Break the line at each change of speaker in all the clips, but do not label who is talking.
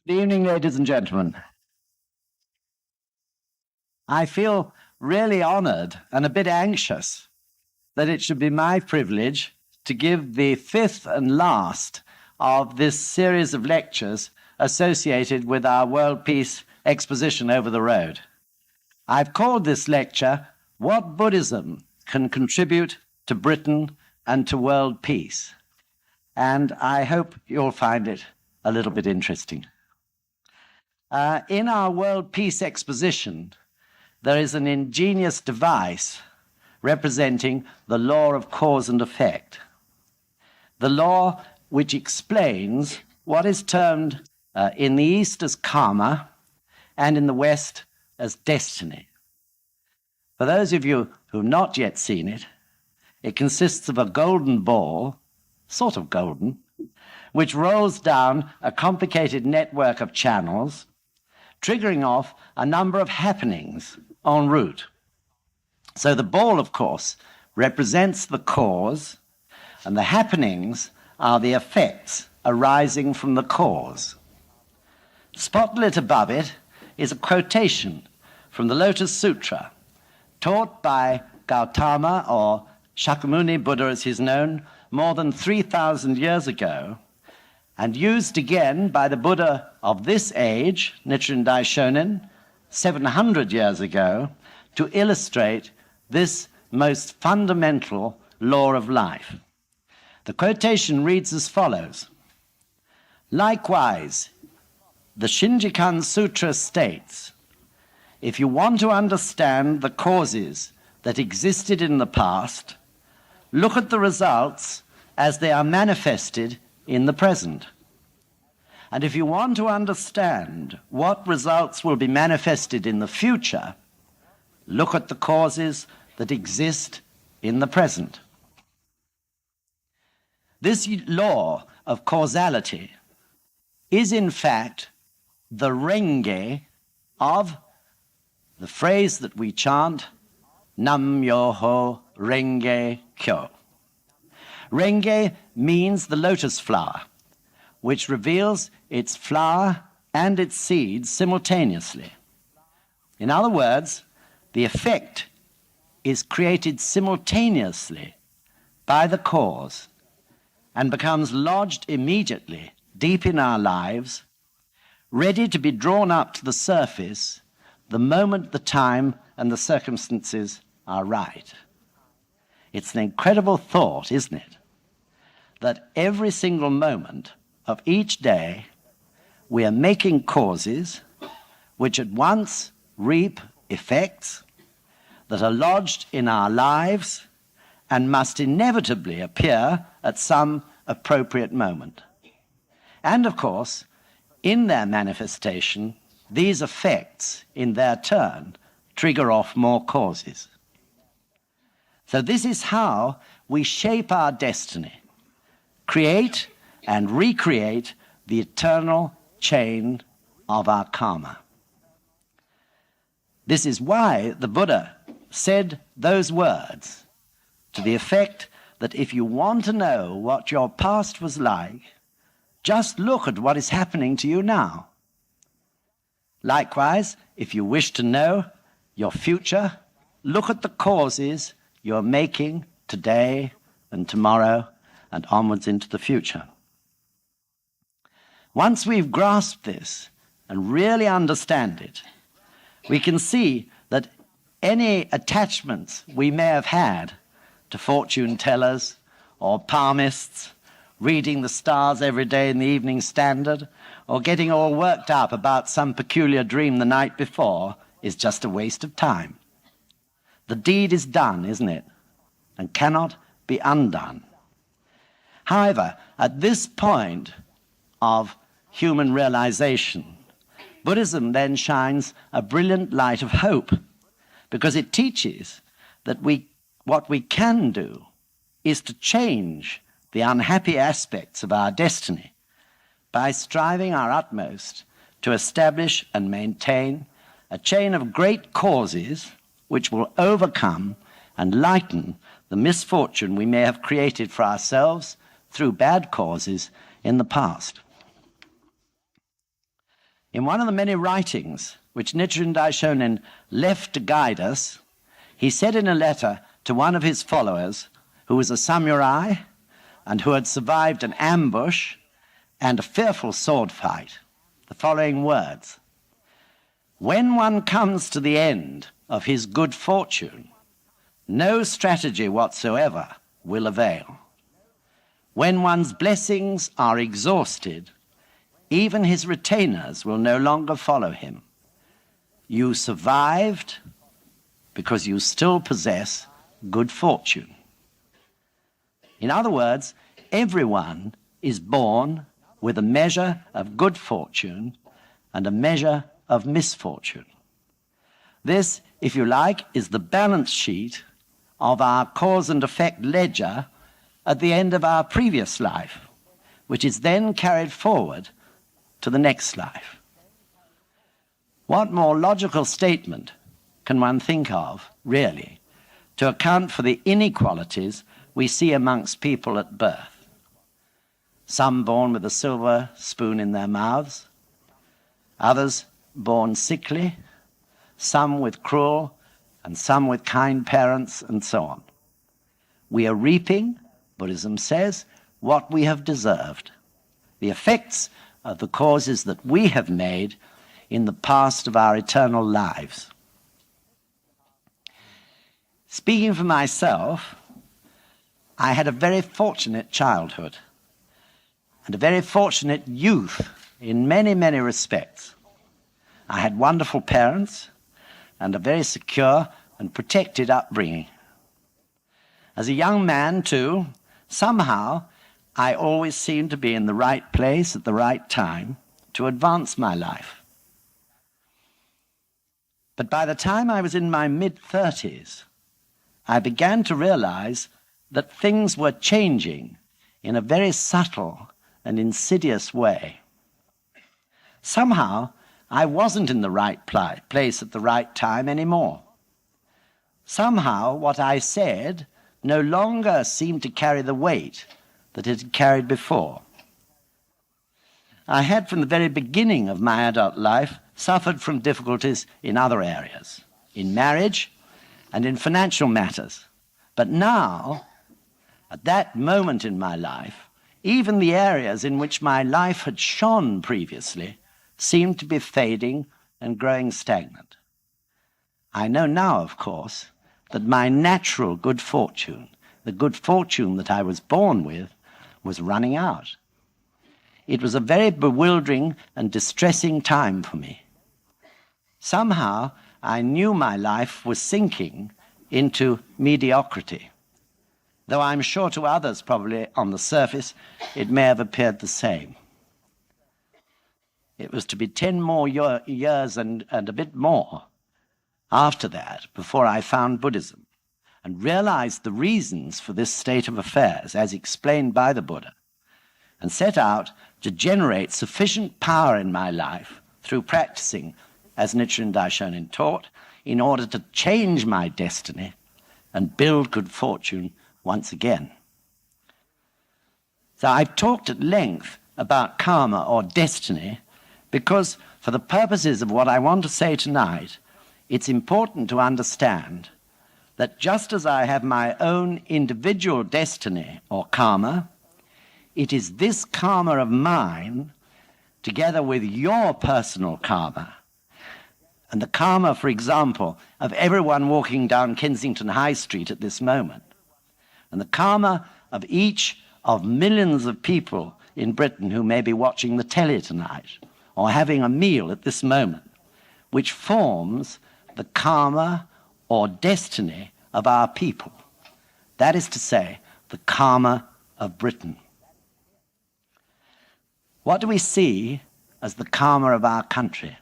Good evening, ladies and gentlemen. I feel really honored and a bit anxious that it should be my privilege to give the fifth and last of this series of lectures associated with our World Peace Exposition over the road. I've called this lecture, What Buddhism Can Contribute to Britain and to World Peace. And I hope you'll find it a little bit interesting. In our World Peace Exposition, there is an ingenious device representing the law of cause and effect, the law which explains what is termed in the East as karma and in the West as destiny. For those of you who've not yet seen it, it consists of a golden ball, sort of golden, which rolls down a complicated network of channels, triggering off a number of happenings en route. So the ball, of course, represents the cause, and the happenings are the effects arising from the cause. Spotlit above it is a quotation from the Lotus Sutra, taught by Gautama, or Shakyamuni Buddha as he's known, more than 3,000 years ago, and used again by the Buddha of this age, Nichiren Daishonin, 700 years ago, to illustrate this most fundamental law of life. The quotation reads as follows: "Likewise, the Shinjikan Sutra states, if you want to understand the causes that existed in the past, look at the results as they are manifested in the present. And if you want to understand what results will be manifested in the future, look at the causes that exist in the present." This law of causality is in fact the renge of the phrase that we chant, Nam Myoho Renge Kyo. Renge means the lotus flower, which reveals its flower and its seeds simultaneously. In other words, the effect is created simultaneously by the cause and becomes lodged immediately deep in our lives, ready to be drawn up to the surface the moment the time and the circumstances are right. It's an incredible thought, isn't it? That every single moment of each day we are making causes which at once reap effects that are lodged in our lives and must inevitably appear at some appropriate moment. And of course, in their manifestation, these effects, in their turn, trigger off more causes. So this is how we shape our destiny, create and recreate the eternal chain of our karma. This is why the Buddha said those words to the effect that if you want to know what your past was like, just look at what is happening to you now. Likewise, if you wish to know your future, look at the causes you're making today and tomorrow and onwards into the future. Once we've grasped this and really understand it, we can see that any attachments we may have had to fortune tellers or palmists, reading the stars every day in the Evening Standard, or getting all worked up about some peculiar dream the night before is just a waste of time. The deed is done, isn't it? And cannot be undone. However, at this point of human realization, Buddhism then shines a brilliant light of hope, because it teaches that what we can do is to change the unhappy aspects of our destiny by striving our utmost to establish and maintain a chain of great causes which will overcome and lighten the misfortune we may have created for ourselves through bad causes in the past. In one of the many writings which Nichiren Daishonin left to guide us, he said in a letter to one of his followers, who was a samurai and who had survived an ambush and a fearful sword fight, the following words: "When one comes to the end of his good fortune, no strategy whatsoever will avail. When one's blessings are exhausted, even his retainers will no longer follow him. You survived because you still possess good fortune." In other words, everyone is born with a measure of good fortune and a measure of misfortune. This, if you like, is the balance sheet of our cause and effect ledger at the end of our previous life, which is then carried forward to the next life. What more logical statement can one think of, really, to account for the inequalities we see amongst people at birth? Some born with a silver spoon in their mouths, others born sickly, some with cruel and some with kind parents, and so on. We are reaping, Buddhism says, what we have deserved, the effects of the causes that we have made in the past of our eternal lives. Speaking for myself, I had a very fortunate childhood and a very fortunate youth in many, many respects. I had wonderful parents and a very secure and protected upbringing. As a young man, too, somehow I always seemed to be in the right place at the right time to advance my life. But by the time I was in my mid-30s, I began to realize that things were changing in a very subtle and insidious way. Somehow, I wasn't in the right place at the right time anymore. Somehow, what I said no longer seemed to carry the weight that it had carried before. I had, from the very beginning of my adult life, suffered from difficulties in other areas, in marriage and in financial matters. But now, at that moment in my life, even the areas in which my life had shone previously seemed to be fading and growing stagnant. I know now, of course, that my natural good fortune, the good fortune that I was born with, was running out. It was a very bewildering and distressing time for me. Somehow, I knew my life was sinking into mediocrity, though I'm sure to others, probably on the surface, it may have appeared the same. It was to be 10 more years and a bit more after that before I found Buddhism and realized the reasons for this state of affairs as explained by the Buddha, and set out to generate sufficient power in my life through practicing, as Nichiren Daishonin taught, in order to change my destiny and build good fortune once again. So I've talked at length about karma or destiny because, for the purposes of what I want to say tonight, it's important to understand that just as I have my own individual destiny or karma, it is this karma of mine, together with your personal karma, and the karma, for example, of everyone walking down Kensington High Street at this moment, and the karma of each of millions of people in Britain who may be watching the telly tonight, or having a meal at this moment, which forms the karma or destiny of our people. That is to say, the karma of Britain. What do we see as the karma of our country?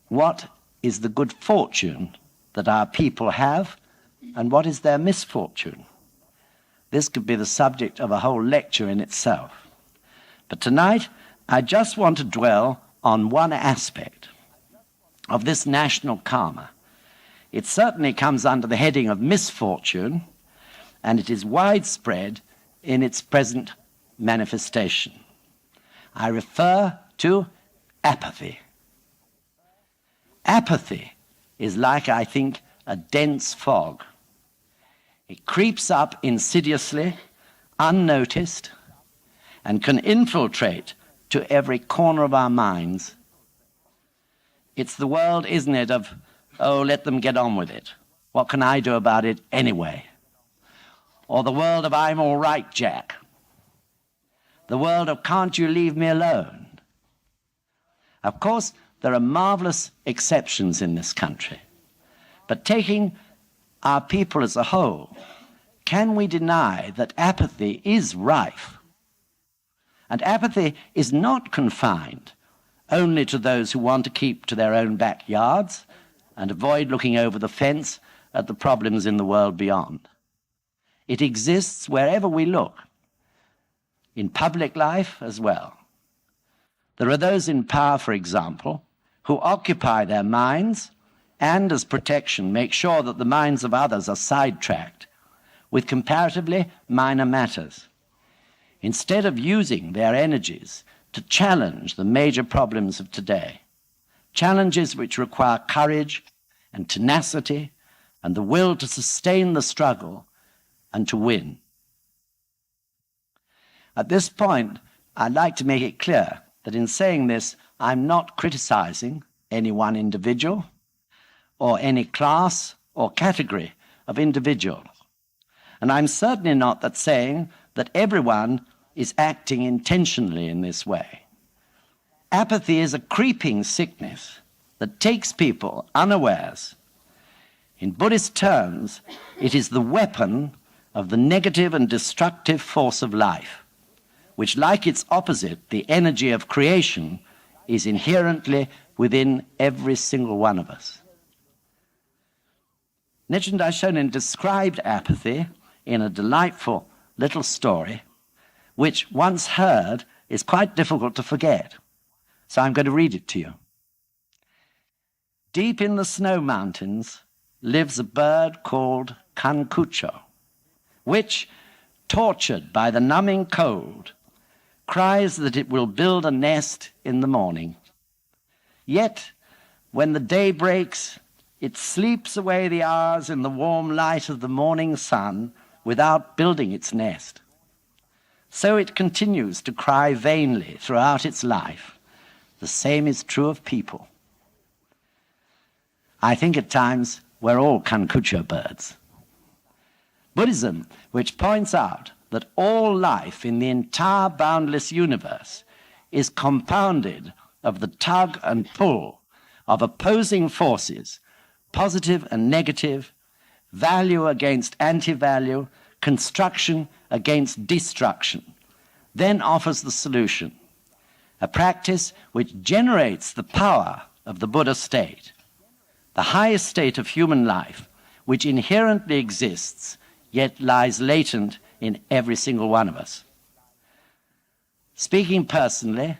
What is the good fortune that our people have, and what is their misfortune? This could be the subject of a whole lecture in itself. But tonight, I just want to dwell on one aspect of this national karma. It certainly comes under the heading of misfortune, and it is widespread in its present manifestation. I refer to apathy. Apathy is like, I think, a dense fog. It creeps up insidiously, unnoticed, and can infiltrate to every corner of our minds. It's the world, isn't it, of, oh, let them get on with it. What can I do about it anyway? Or the world of, I'm all right, Jack. The world of, can't you leave me alone? Of course, there are marvelous exceptions in this country. But taking our people as a whole, can we deny that apathy is rife? And apathy is not confined only to those who want to keep to their own backyards and avoid looking over the fence at the problems in the world beyond. It exists wherever we look, in public life as well. There are those in power, for example, who occupy their minds and, as protection, make sure that the minds of others are sidetracked with comparatively minor matters, instead of using their energies to challenge the major problems of today, challenges which require courage and tenacity and the will to sustain the struggle and to win. At this point, I'd like to make it clear that in saying this, I'm not criticizing any one individual or any class or category of individuals. And I'm certainly not that saying that everyone is acting intentionally in this way. Apathy is a creeping sickness that takes people unawares. In Buddhist terms, it is the weapon of the negative and destructive force of life, which, like its opposite, the energy of creation, is inherently within every single one of us. Nichiren Daishonin described apathy in a delightful little story, which, once heard, is quite difficult to forget. So I'm going to read it to you. Deep in the snow mountains lives a bird called Kankucho, which, tortured by the numbing cold, cries that it will build a nest in the morning. Yet, when the day breaks, it sleeps away the hours in the warm light of the morning sun without building its nest. So it continues to cry vainly throughout its life. The same is true of people. I think at times we're all Kankucho birds. Buddhism, which points out that all life in the entire boundless universe is compounded of the tug and pull of opposing forces, positive and negative, value against anti-value, construction against destruction, then offers the solution, a practice which generates the power of the Buddha state, the highest state of human life, which inherently exists, yet lies latent in every single one of us. Speaking personally,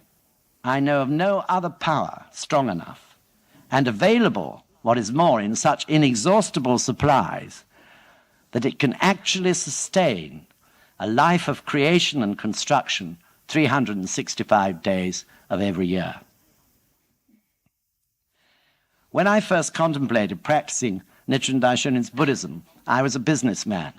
I know of no other power strong enough and available, what is more, in such inexhaustible supplies, that it can actually sustain a life of creation and construction 365 days of every year. When I first contemplated practicing Nichiren Daishonin's Buddhism, I was a businessman.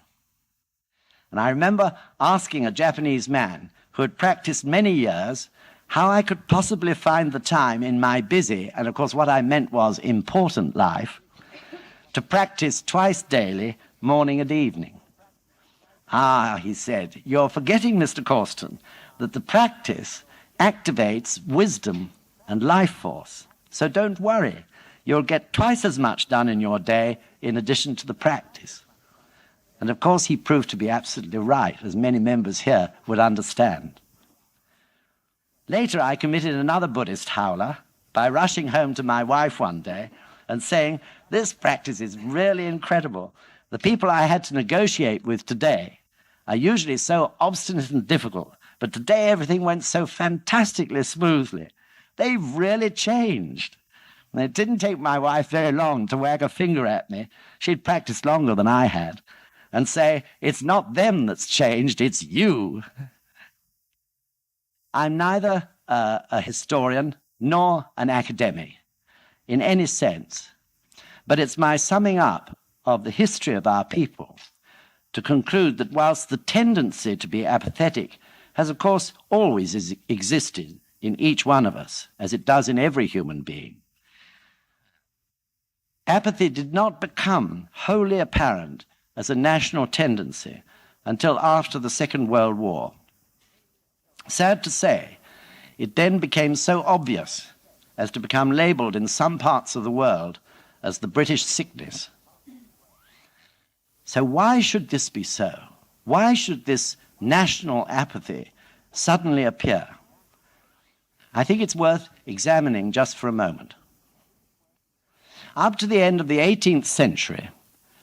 And I remember asking a Japanese man who had practiced many years how I could possibly find the time in my busy, and of course what I meant was important life, to practice twice daily, morning and evening. Ah, he said, you're forgetting, Mr. Causton, that the practice activates wisdom and life force. So don't worry, you'll get twice as much done in your day in addition to the practice. And of course he proved to be absolutely right, as many members here would understand. Later I committed another Buddhist howler by rushing home to my wife one day and saying, this practice is really incredible. The people I had to negotiate with today are usually so obstinate and difficult, but today everything went so fantastically smoothly. They've really changed. And it didn't take my wife very long to wag a finger at me. She'd practiced longer than I had, and say, it's not them that's changed, it's you. I'm neither a historian nor an academic in any sense, but it's my summing up of the history of our people to conclude that whilst the tendency to be apathetic has, of course, always existed in each one of us, as it does in every human being, apathy did not become wholly apparent as a national tendency until after the Second World War. Sad to say, it then became so obvious as to become labelled in some parts of the world as the British sickness. So why should this be so? Why should this national apathy suddenly appear? I think it's worth examining just for a moment. Up to the end of the 18th century,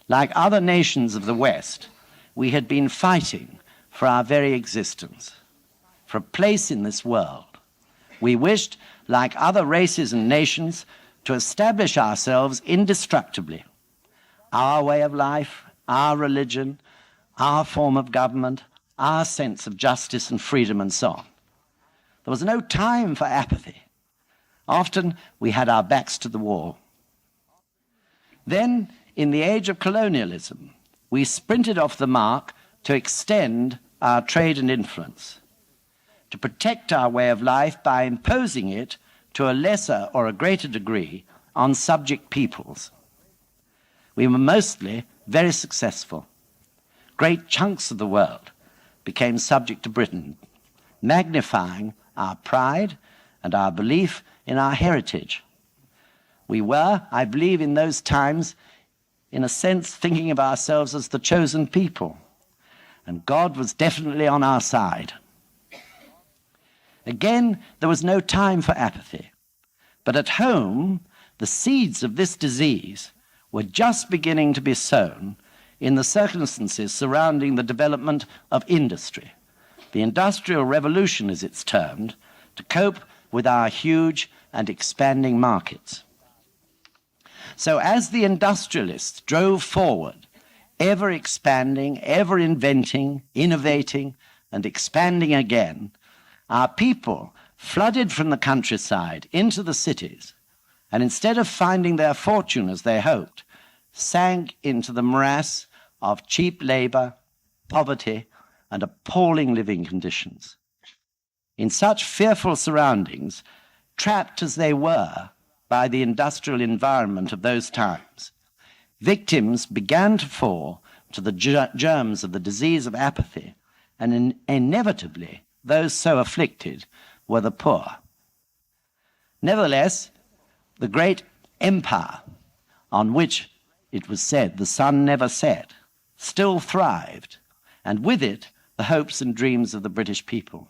like other nations of the West, we had been fighting for our very existence, for a place in this world. We wished, like other races and nations, to establish ourselves indestructibly. Our way of life, our religion, our form of government, our sense of justice and freedom and so on. There was no time for apathy. Often we had our backs to the wall. Then, in the age of colonialism, we sprinted off the mark to extend our trade and influence, to protect our way of life by imposing it to a lesser or a greater degree on subject peoples. We were mostly very successful. Great chunks of the world became subject to Britain, magnifying our pride and our belief in our heritage. We were, I believe, in those times, in a sense, thinking of ourselves as the chosen people, and God was definitely on our side. Again, there was no time for apathy, but at home, the seeds of this disease were just beginning to be sown in the circumstances surrounding the development of industry, the Industrial Revolution as it's termed, to cope with our huge and expanding markets. So as the industrialists drove forward, ever expanding, ever inventing, innovating, and expanding again, our people flooded from the countryside into the cities, and instead of finding their fortune as they hoped, sank into the morass of cheap labor, poverty, and appalling living conditions. In such fearful surroundings, trapped as they were by the industrial environment of those times, victims began to fall to the germs of the disease of apathy, and inevitably those so afflicted were the poor. Nevertheless, the great empire on which it was said the sun never set still thrived, and with it the hopes and dreams of the British people.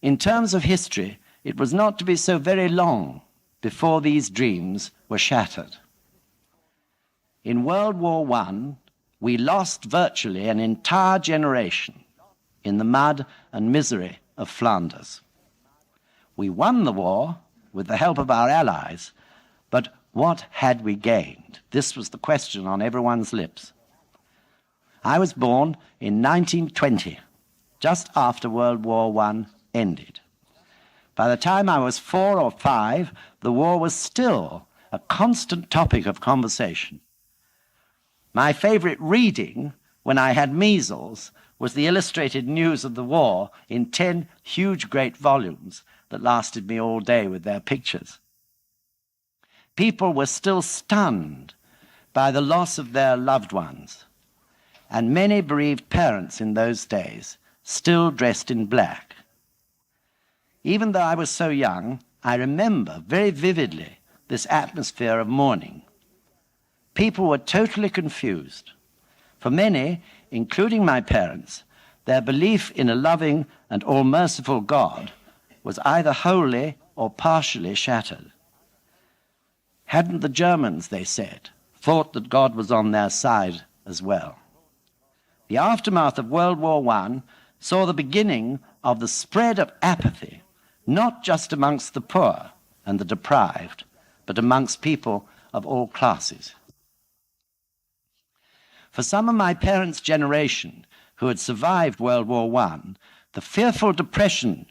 In terms of history, it was not to be so very long before these dreams were shattered. In World War I, we lost virtually an entire generation in the mud and misery of Flanders. We won the war with the help of our allies, but what had we gained? This was the question on everyone's lips. I was born in 1920, just after World War I ended. By the time I was 4 or 5, the war was still a constant topic of conversation. My favorite reading when I had measles was the illustrated news of the war in 10 huge great volumes that lasted me all day with their pictures. People were still stunned by the loss of their loved ones, and many bereaved parents in those days still dressed in black. Even though I was so young, I remember very vividly this atmosphere of mourning. People were totally confused. For many, including my parents, their belief in a loving and all-merciful God was either wholly or partially shattered. Hadn't the Germans, they said, thought that God was on their side as well? The aftermath of World War I saw the beginning of the spread of apathy, not just amongst the poor and the deprived, but amongst people of all classes. For some of my parents' generation who had survived World War I, the fearful depression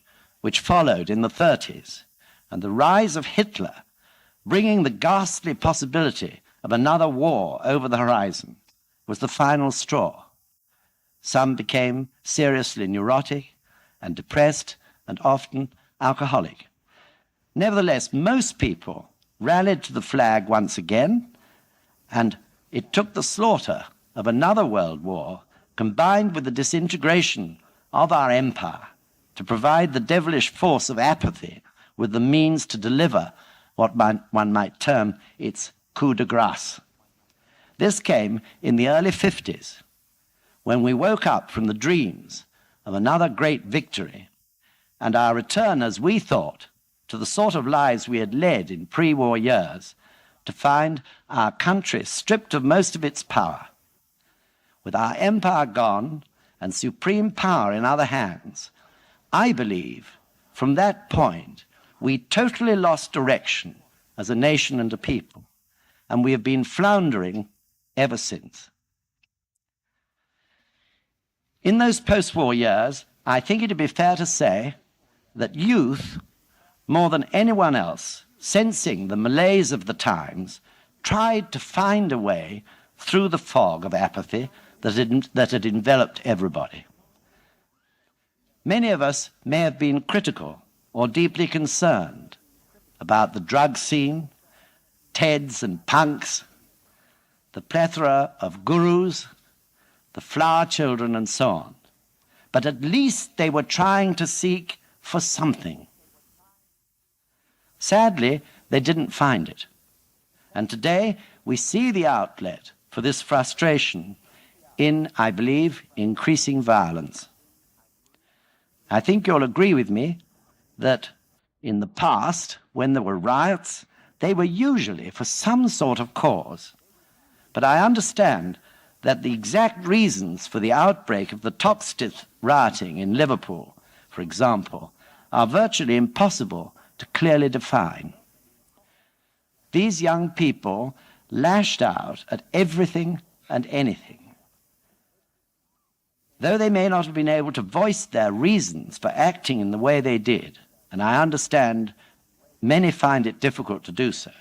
which followed in the 30s, and the rise of Hitler, bringing the ghastly possibility of another war over the horizon, was the final straw. Some became seriously neurotic and depressed and often alcoholic. Nevertheless, most people rallied to the flag once again, and it took the slaughter of another world war combined with the disintegration of our empire to provide the devilish force of apathy with the means to deliver what one might term its coup de grace. This came in the early 50s, when we woke up from the dreams of another great victory and our return, as we thought, to the sort of lives we had led in pre-war years, to find our country stripped of most of its power. With our empire gone and supreme power in other hands, I believe from that point we totally lost direction as a nation and a people, and we have been floundering ever since. In those post-war years, I think it would be fair to say that youth, more than anyone else, sensing the malaise of the times, tried to find a way through the fog of apathy that had enveloped everybody. Many of us may have been critical or deeply concerned about the drug scene, Teds and punks, the plethora of gurus, the flower children, and so on. But at least they were trying to seek for something. Sadly, they didn't find it. And today we see the outlet for this frustration in, I believe, increasing violence. I think you'll agree with me that in the past, when there were riots, they were usually for some sort of cause. But I understand that the exact reasons for the outbreak of the Toxteth rioting in Liverpool, for example, are virtually impossible to clearly define. These young people lashed out at everything and anything. Though they may not have been able to voice their reasons for acting in the way they did, and I understand many find it difficult to do so,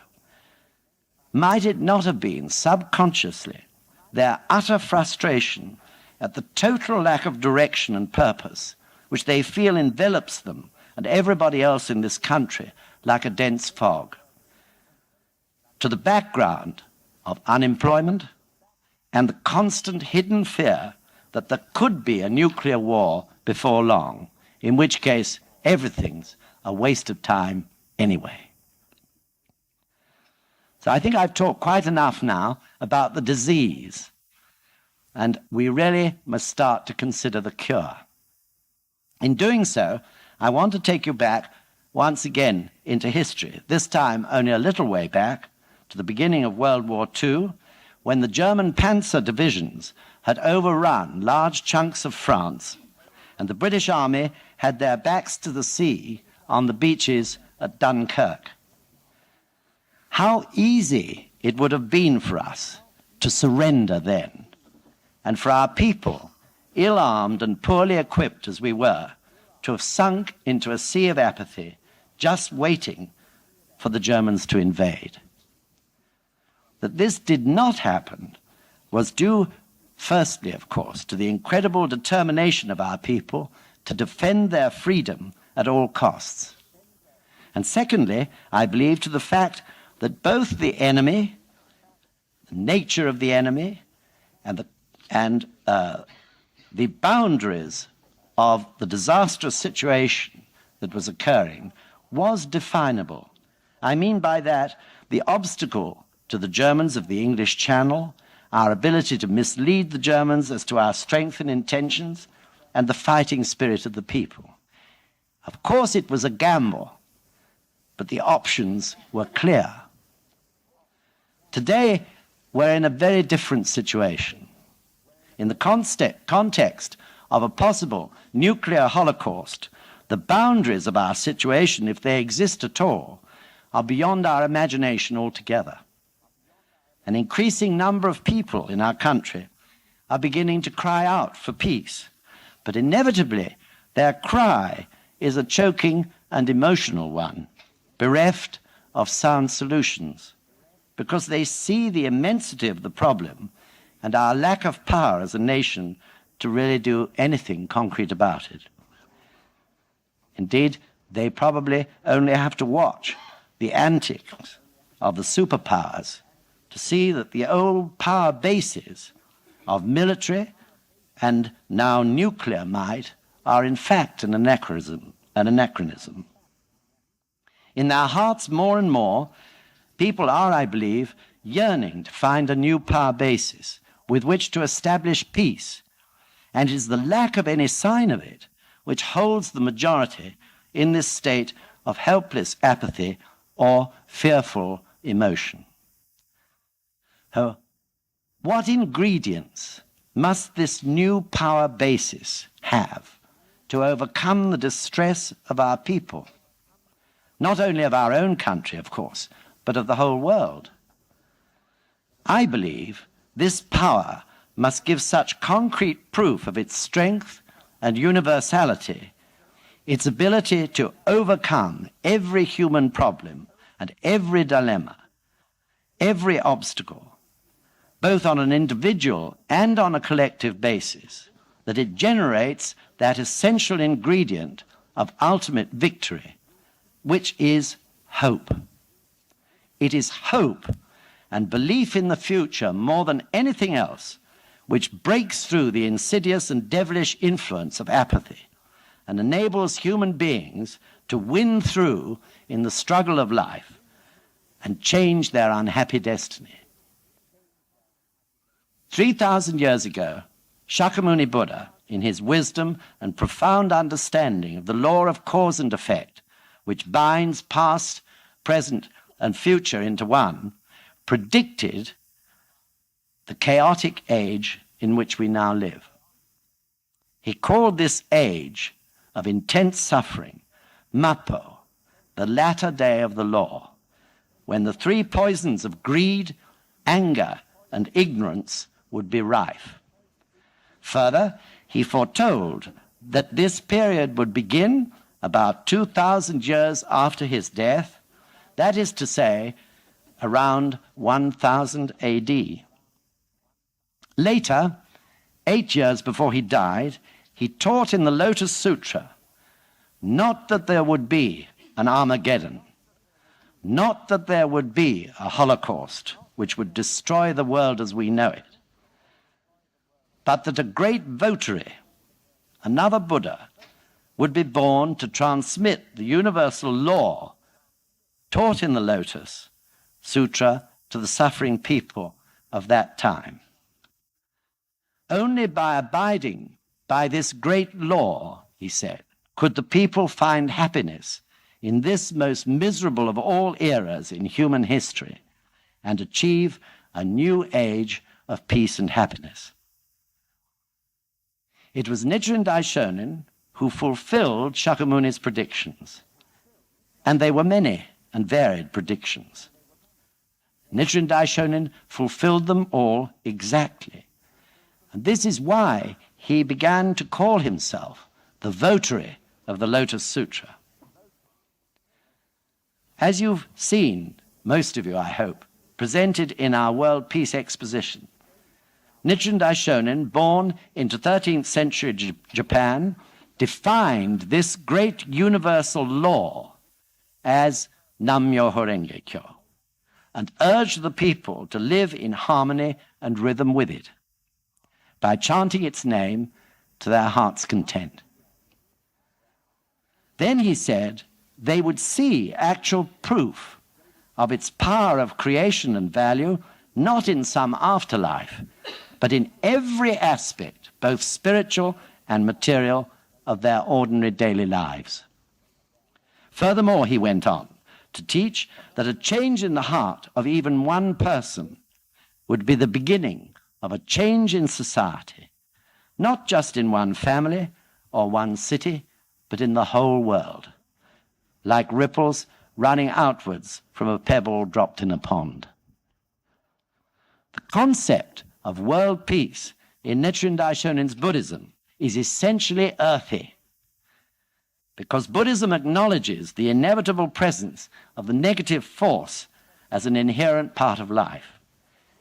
might it not have been subconsciously their utter frustration at the total lack of direction and purpose which they feel envelops them and everybody else in this country like a dense fog, to the background of unemployment and the constant hidden fear that there could be a nuclear war before long, in which case everything's a waste of time anyway. So I think I've talked quite enough now about the disease, and we really must start to consider the cure. In doing so, I want to take you back once again into history, this time only a little way back, to the beginning of World War II, when the German panzer divisions had overrun large chunks of France, and the British Army had their backs to the sea on the beaches at Dunkirk. How easy it would have been for us to surrender then, and for our people, ill-armed and poorly equipped as we were, to have sunk into a sea of apathy, just waiting for the Germans to invade. That this did not happen was due, firstly, of course, to the incredible determination of our people to defend their freedom at all costs. And secondly, I believe, to the fact that both the enemy, the nature of the enemy, and the boundaries of the disastrous situation that was occurring was definable. I mean by that the obstacle to the Germans of the English Channel, our ability to mislead the Germans as to our strength and intentions, and the fighting spirit of the people. Of course it was a gamble, but the options were clear. Today, we're in a very different situation. In the context of a possible nuclear holocaust, the boundaries of our situation, if they exist at all, are beyond our imagination altogether. An increasing number of people in our country are beginning to cry out for peace, but inevitably their cry is a choking and emotional one, bereft of sound solutions, because they see the immensity of the problem and our lack of power as a nation to really do anything concrete about it. Indeed, they probably only have to watch the antics of the superpowers to see that the old power bases of military and now nuclear might are in fact an anachronism. In their hearts, more and more, people are, I believe, yearning to find a new power basis with which to establish peace, and it is the lack of any sign of it which holds the majority in this state of helpless apathy or fearful emotion. So, what ingredients must this new power basis have to overcome the distress of our people? Not only of our own country, of course, but of the whole world. I believe this power must give such concrete proof of its strength and universality, its ability to overcome every human problem and every dilemma, every obstacle, both on an individual and on a collective basis, that it generates that essential ingredient of ultimate victory, which is hope. It is hope and belief in the future more than anything else which breaks through the insidious and devilish influence of apathy and enables human beings to win through in the struggle of life and change their unhappy destiny. 3,000 years ago, Shakyamuni Buddha, in his wisdom and profound understanding of the law of cause and effect, which binds past, present, and future into one, predicted the chaotic age in which we now live. He called this age of intense suffering Mappo, the latter day of the law, when the three poisons of greed, anger, and ignorance would be rife. Further, he foretold that this period would begin about 2,000 years after his death, that is to say, around 1000 AD. Later, 8 years before he died, he taught in the Lotus Sutra not that there would be an Armageddon, not that there would be a Holocaust which would destroy the world as we know it, but that a great votary, another Buddha, would be born to transmit the universal law taught in the Lotus Sutra to the suffering people of that time. Only by abiding by this great law, he said, could the people find happiness in this most miserable of all eras in human history and achieve a new age of peace and happiness. It was Nichiren Daishonin who fulfilled Shakyamuni's predictions, and they were many and varied predictions. Nichiren Daishonin fulfilled them all exactly. And this is why he began to call himself the votary of the Lotus Sutra. As you've seen, most of you, I hope, presented in our World Peace Exposition, Nichiren Daishonin, born into 13th century Japan, defined this great universal law as Nam-myoho Renge Kyo, and urged the people to live in harmony and rhythm with it by chanting its name to their heart's content. Then he said they would see actual proof of its power of creation and value, not in some afterlife, but in every aspect, both spiritual and material, of their ordinary daily lives. Furthermore, he went on to teach that a change in the heart of even one person would be the beginning of a change in society, not just in one family or one city, but in the whole world, like ripples running outwards from a pebble dropped in a pond. The concept of world peace in Nichiren Daishonin's Buddhism is essentially earthy. because Buddhism acknowledges the inevitable presence of the negative force as an inherent part of life.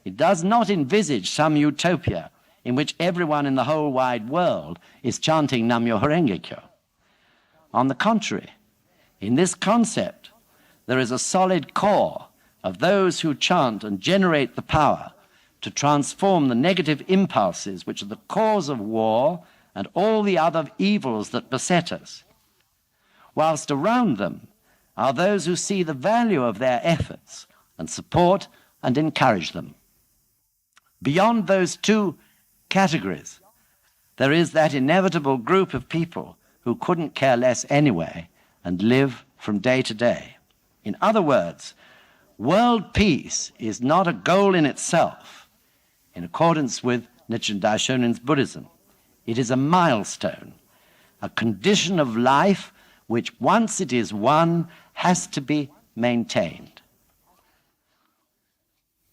It does not envisage some utopia in which everyone in the whole wide world is chanting Nam-myoho Renge-kyo. On the contrary, in this concept, there is a solid core of those who chant and generate the power to transform the negative impulses which are the cause of war and all the other evils that beset us, whilst around them are those who see the value of their efforts and support and encourage them. Beyond those two categories, there is that inevitable group of people who couldn't care less anyway and live from day to day. In other words, world peace is not a goal in itself, in accordance with Nichiren Daishonin's Buddhism. It is a milestone, a condition of life which, once it is won, has to be maintained.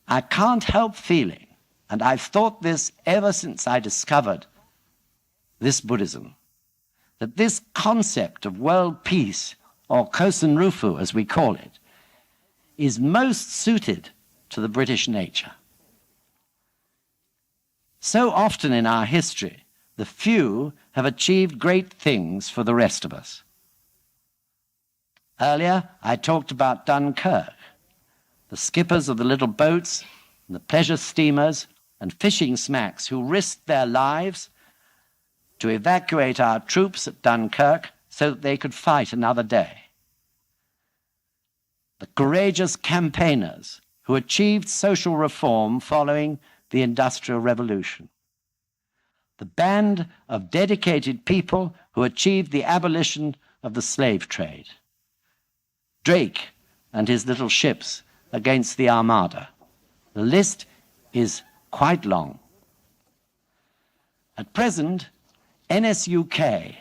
I can't help feeling, and I've thought this ever since I discovered this Buddhism, that this concept of world peace, or Causton Rufu as we call it, is most suited to the British nature. So often in our history, the few have achieved great things for the rest of us. Earlier, I talked about Dunkirk, the skippers of the little boats, and the pleasure steamers, and fishing smacks who risked their lives to evacuate our troops at Dunkirk so that they could fight another day. The courageous campaigners who achieved social reform following the Industrial Revolution. The band of dedicated people who achieved the abolition of the slave trade. Drake and his little ships against the Armada. The list is quite long. At present, NSUK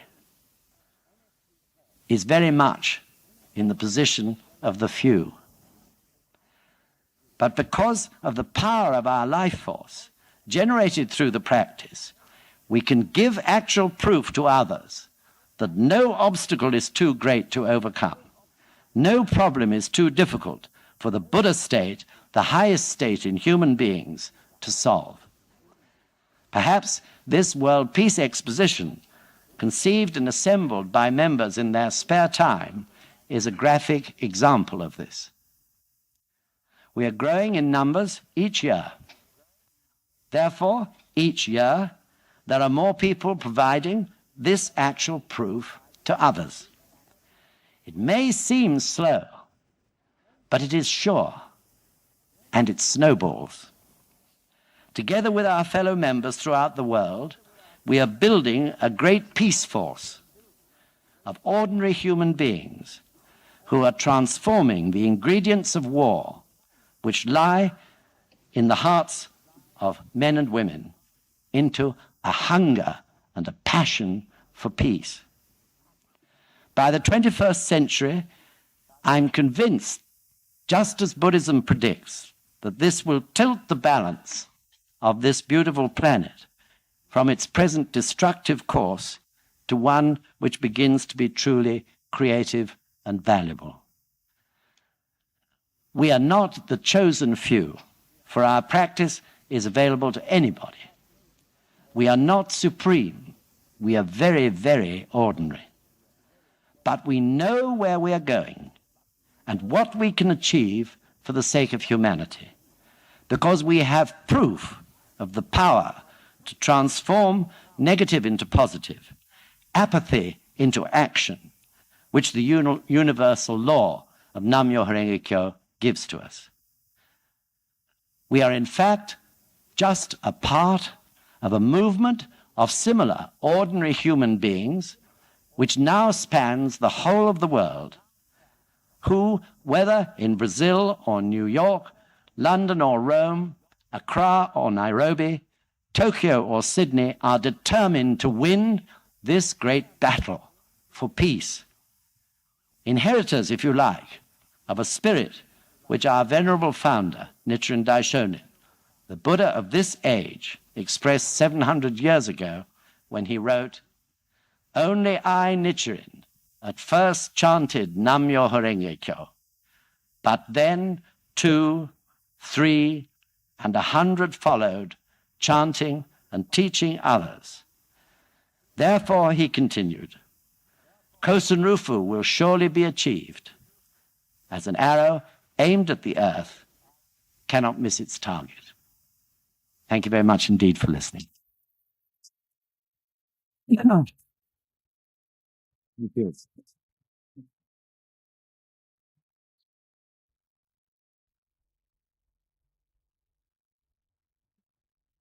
is very much in the position of the few. But because of the power of our life force, generated through the practice, we can give actual proof to others that no obstacle is too great to overcome. No problem is too difficult for the Buddha state, the highest state in human beings, to solve. Perhaps this World Peace Exposition, conceived and assembled by members in their spare time, is a graphic example of this. We are growing in numbers each year. Therefore, each year, there are more people providing this actual proof to others. It may seem slow, but it is sure, and it snowballs. Together with our fellow members throughout the world, we are building a great peace force of ordinary human beings who are transforming the ingredients of war which lie in the hearts of men and women into a hunger and a passion for peace. By the 21st century, I'm convinced, just as Buddhism predicts, that this will tilt the balance of this beautiful planet from its present destructive course to one which begins to be truly creative and valuable. We are not the chosen few, for our practice is available to anybody. We are not supreme. We are very, very ordinary. But we know where we are going and what we can achieve for the sake of humanity, because we have proof of the power to transform negative into positive, apathy into action, which the universal law of Nam-myoho Renge-kyo gives to us. We are in fact just a part of a movement of similar ordinary human beings which now spans the whole of the world, who, whether in Brazil or New York, London or Rome, Accra or Nairobi, Tokyo or Sydney, are determined to win this great battle for peace. Inheritors, if you like, of a spirit which our venerable founder, Nichiren Daishonin, the Buddha of this age, expressed 700 years ago when he wrote, "Only I, Nichiren, at first chanted Nam Myoho Renge Kyo, but then 2, 3, and 100 followed, chanting and teaching others. Therefore, he continued, Kosen Rufu will surely be achieved, as an arrow aimed at the earth cannot miss its target. Thank you very much indeed for listening. Thank you.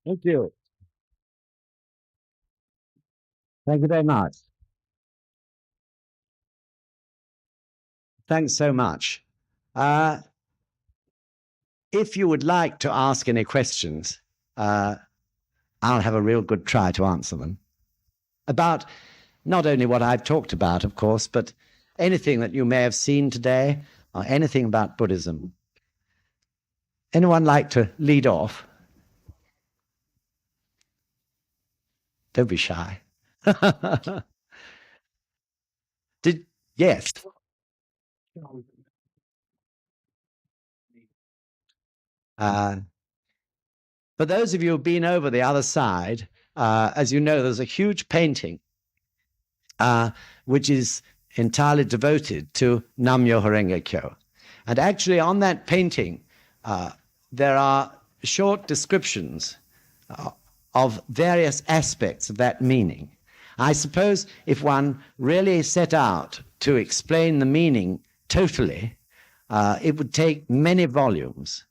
Thank you. Thank you very much. Thanks so much. If you would like to ask any questions, I'll have a real good try to answer them. About not only what I've talked about, of course, but anything that you may have seen today or anything about Buddhism. Anyone like to lead off? Don't be shy. Yes. For those of you who've been over the other side, as you know, there's a huge painting which is entirely devoted to Nam Myoho Renge Kyo. And actually on that painting, there are short descriptions of various aspects of that meaning. I suppose if one really set out to explain the meaning totally, it would take many volumes.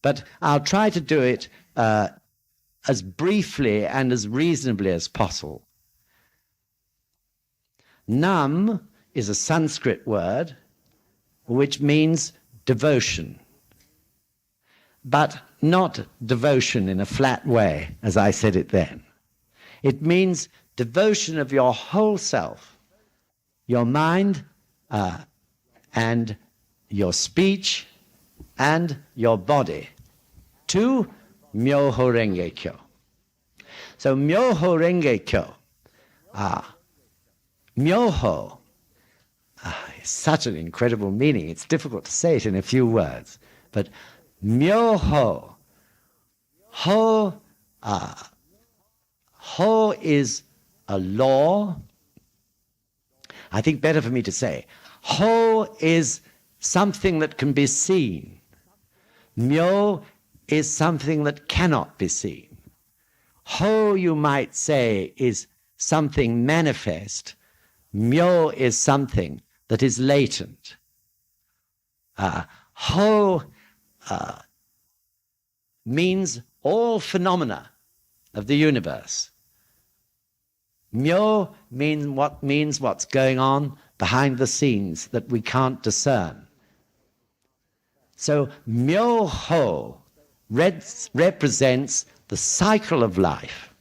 But I'll try to do it as briefly and as reasonably as possible. Nam is a Sanskrit word which means devotion, but not devotion in a flat way, as I said it then. It means devotion of your whole self, your mind and your speech and your body to Myoho Renge Kyo. So Myoho Renge Kyo, Myoho, is such an incredible meaning. It's difficult to say it in a few words, but Myoho, Ho is a law. I think better for me to say, Ho is something that can be seen. Myo is something that cannot be seen. Ho, you might say, is something manifest. Myo is something that is latent. Ho means all phenomena of the universe. Myo means what's going on behind the scenes that we can't discern. So Myoho represents the cycle of life.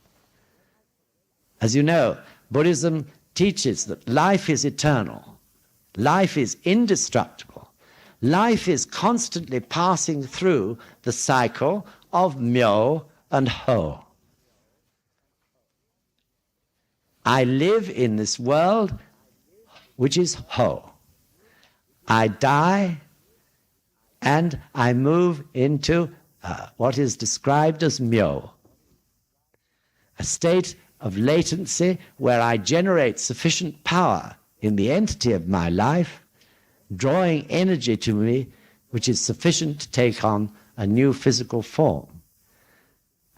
As you know, Buddhism teaches that life is eternal. Life is indestructible. Life is constantly passing through the cycle of Myo and Ho. I live in this world which is Ho. I die and I move into what is described as Myo, a state of latency where I generate sufficient power in the entity of my life, drawing energy to me which is sufficient to take on a new physical form.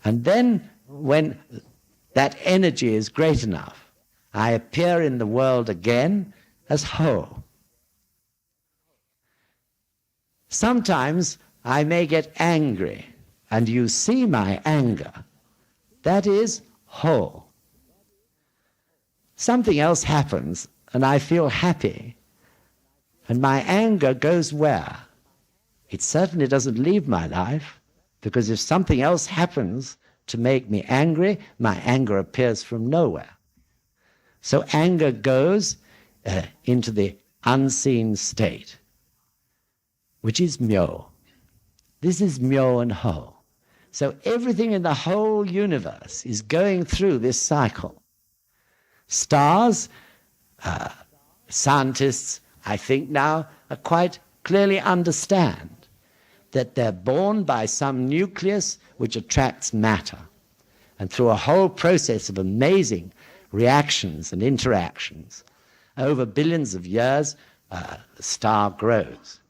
And then when that energy is great enough, I appear in the world again as Ho. Sometimes I may get angry, and you see my anger. That is Ho. Something else happens, and I feel happy, and my anger goes where? It certainly doesn't leave my life, because if something else happens to make me angry, my anger appears from nowhere. So anger goes into the unseen state, which is Myo. This is Myo and Ho. So everything in the whole universe is going through this cycle. Stars Scientists, I think now, are quite clearly understand that they're born by some nucleus which attracts matter. And through a whole process of amazing reactions and interactions, over billions of years, the star grows.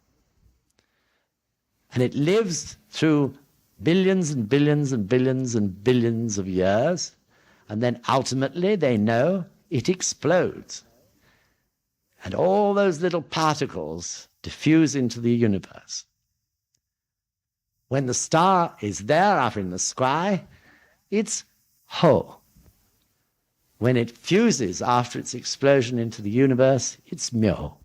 And it lives through billions and billions and billions and billions of years, and then ultimately they know it explodes. And all those little particles diffuse into the universe. When the star is there up in the sky, it's whole. When it fuses after its explosion into the universe, it's myo.